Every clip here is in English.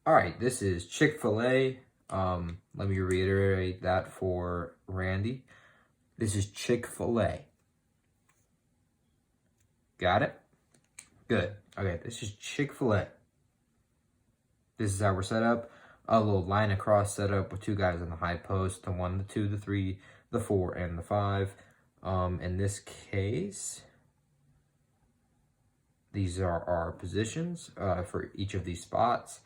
All right, this is Chick-fil-A. Let me reiterate that for Randy. This is Chick-fil-A. Got it? Good. Okay, this is Chick-fil-A. This is how we're set up. A little line across setup with two guys on the high post, the 1, the 2, the 3, the 4, and the 5. In this case, these are our positions for each of these spots.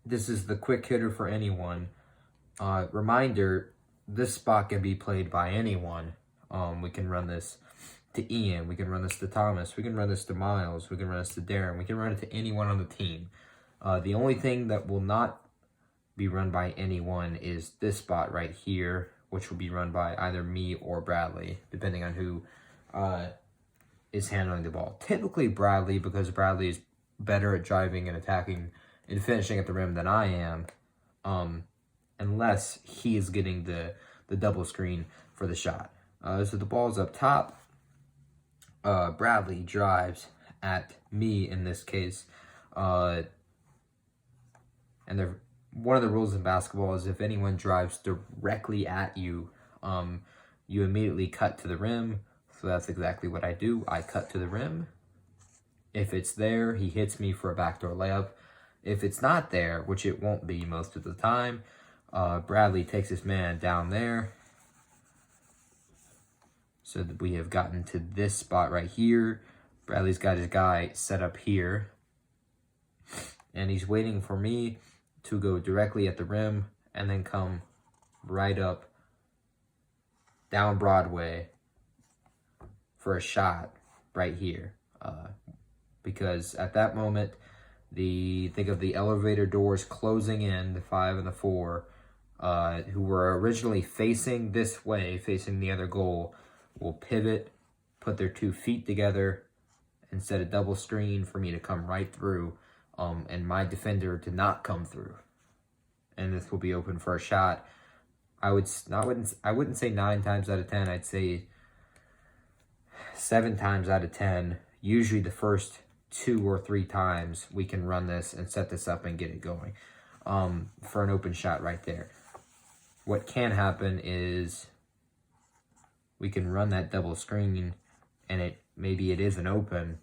This is the quick hitter for anyone. Reminder, this spot can be played by anyone. We can run this to Ian, we can run this to Thomas, we can run this to Miles, we can run this to Darren, we can run it to anyone on the team. The only thing that will not be run by anyone is this spot right here, which will be run by either me or Bradley, depending on who is handling the ball. Typically Bradley, because Bradley is better at driving and attacking and finishing at the rim than I am, unless he is getting the double screen for the shot. So the ball's up top. Bradley drives at me in this case. And one of the rules in basketball is if anyone drives directly at you, you immediately cut to the rim. So that's exactly what I do. I cut to the rim. If it's there, he hits me for a backdoor layup. If it's not there, which it won't be most of the time, Bradley takes his man down there. So that we have gotten to this spot right here. Bradley's got his guy set up here. And he's waiting for me to go directly at the rim and then come right up down Broadway for a shot right here. Because at that moment, think of the elevator doors closing in, the 5 and the 4, who were originally facing this way, facing the other goal, will pivot, put their 2 feet together, and set a double screen for me to come right through, and my defender to not come through. And this will be open for a shot. I wouldn't say 9 times out of 10. I'd say 7 times out of 10. Usually the first 2 or 3 times we can run this and set this up and get it going for an open shot right there. What can happen is we can run that double screen and maybe it isn't open,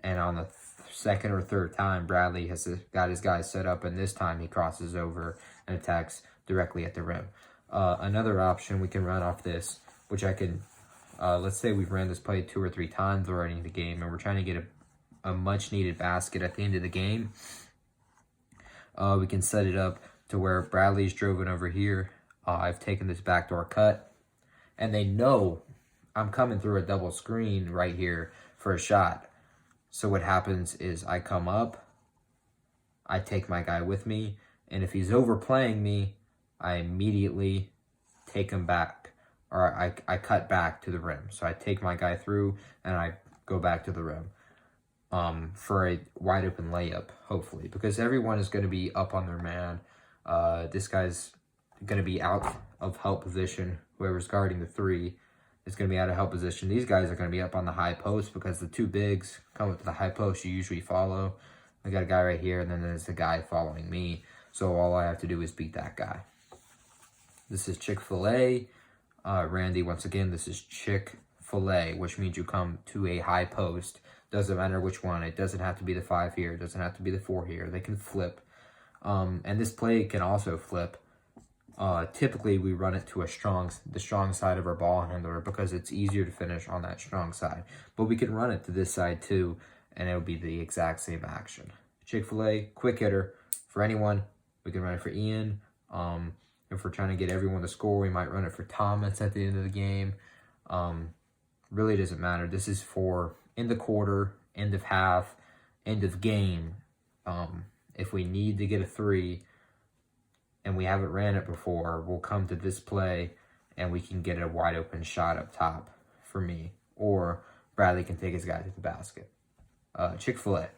and on the second or third time Bradley has got his guys set up, and this time he crosses over and attacks directly at the rim. Another option we can run off this, which I can let's say we've ran this play 2 or 3 times already in the game, and we're trying to get a much needed basket at the end of the game. We can set it up to where Bradley's driven over here. I've taken this backdoor cut, and they know I'm coming through a double screen right here for a shot. So what happens is I come up, I take my guy with me, and if he's overplaying me, I immediately take him back, or I cut back to the rim. So I take my guy through, and I go back to the rim for a wide open layup, hopefully, because everyone is going to be up on their man. This guy's going to be out of help position. Whoever's guarding the 3 is going to be out of help position. These guys are going to be up on the high post because the 2 bigs come up to the high post you usually follow. I got a guy right here, and then there's a guy following me. So all I have to do is beat that guy. This is Chick-fil-A. Randy, once again, this is Chick-fil-A, which means you come to a high post. Doesn't matter which one. It doesn't have to be the 5 here. It doesn't have to be the 4 here. They can flip. And this play can also flip. Typically, we run it to the strong side of our ball handler because it's easier to finish on that strong side. But we can run it to this side too, and it'll be the exact same action. Chick-fil-A, quick hitter for anyone. We can run it for Ian. If we're trying to get everyone to score, we might run it for Thomas at the end of the game. Really doesn't matter. This is for end of quarter, end of half, end of game. If we need to get a 3 and we haven't ran it before, we'll come to this play and we can get a wide open shot up top for me. Or Bradley can take his guy to the basket. Chick-fil-A.